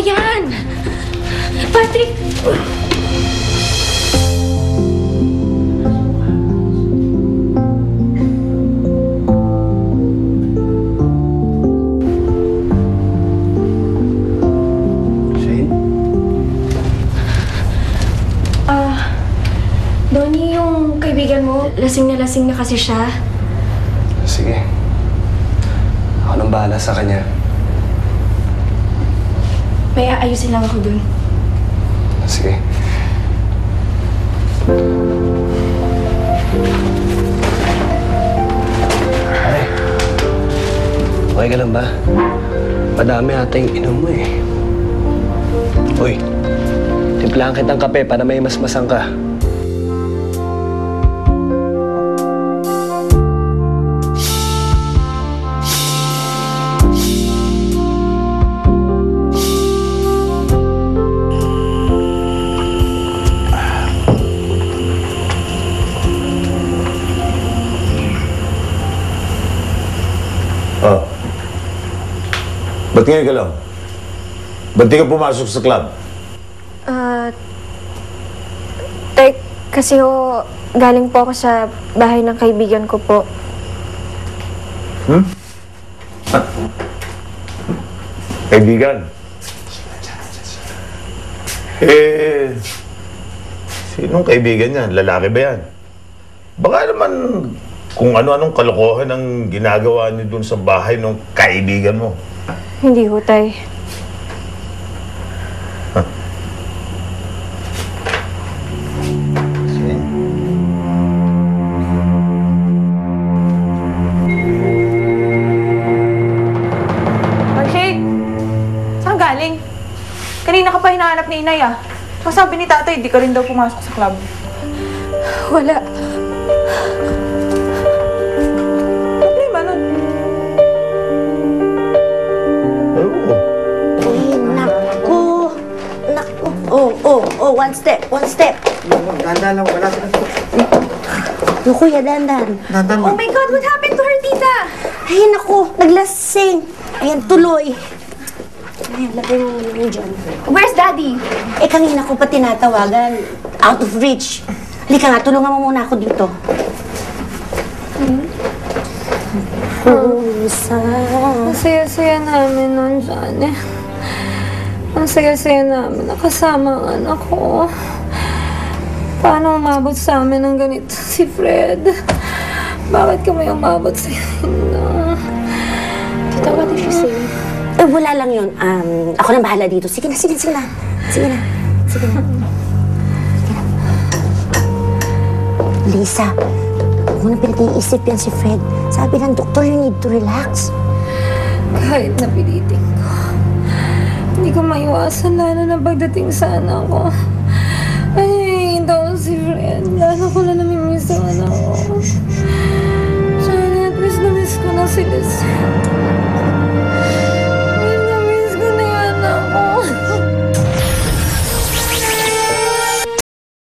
yan! Patrick! Donnie, yung kaibigan mo, lasing na kasi siya. Sige. Ako nang bahala sa kanya. May aayusin lang ako dun. Sige. Ay. Okay ka lang ba? Madami ata yung inom mo eh. Uy, timplahan kitang kape para may masmasang ka. Oh. Ba't ngayon ka lang? Ba't di ka pumasok sa club? Kasi galing po ako sa bahay ng kaibigan ko po. Kaibigan? Sinong kaibigan yan? Lalaki ba yan? Baka naman kung ano-anong kalokohan ang ginagawa niyo dun sa bahay ng kaibigan mo. Hindi ho, tay. Kanina ka pa hinahanap ni Inay, ah. Tsaka sabi ni tatay, di ka rin daw pumasok sa club. Wala. Problema nun. Oo. Uy, naku. Naku. Oh, one step. Dandan lang, wala sila. Yung kuya, dandan. Oh my God, what happened to her, tita? Ay, naku, naglasing. Ayan, tuloy. Ayan, lagay mo yun dyan. Where's Daddy? Kanina ko pa tinatawagan. Out of reach. Halika nga, tulungan mo muna ako dito. Ang saya-saya namin noon, Johnny. Ang saya-saya namin nakasama ang anak ko. Paano umabot sa amin ng ganito si Fred? Bakit kami umabot sa inyo? Tita, what did you say? Wala lang yun. Ako na bahala dito. Sige na. Lisa, huwag mo na pinag-iisip yan si Fred. Sabi ng doktor, you need to relax. Kahit napilitin ko, hindi ko maiwasan lalo na pagdating sa anak ko. Ay, hindi ako si Fred. Lalo ko lang namin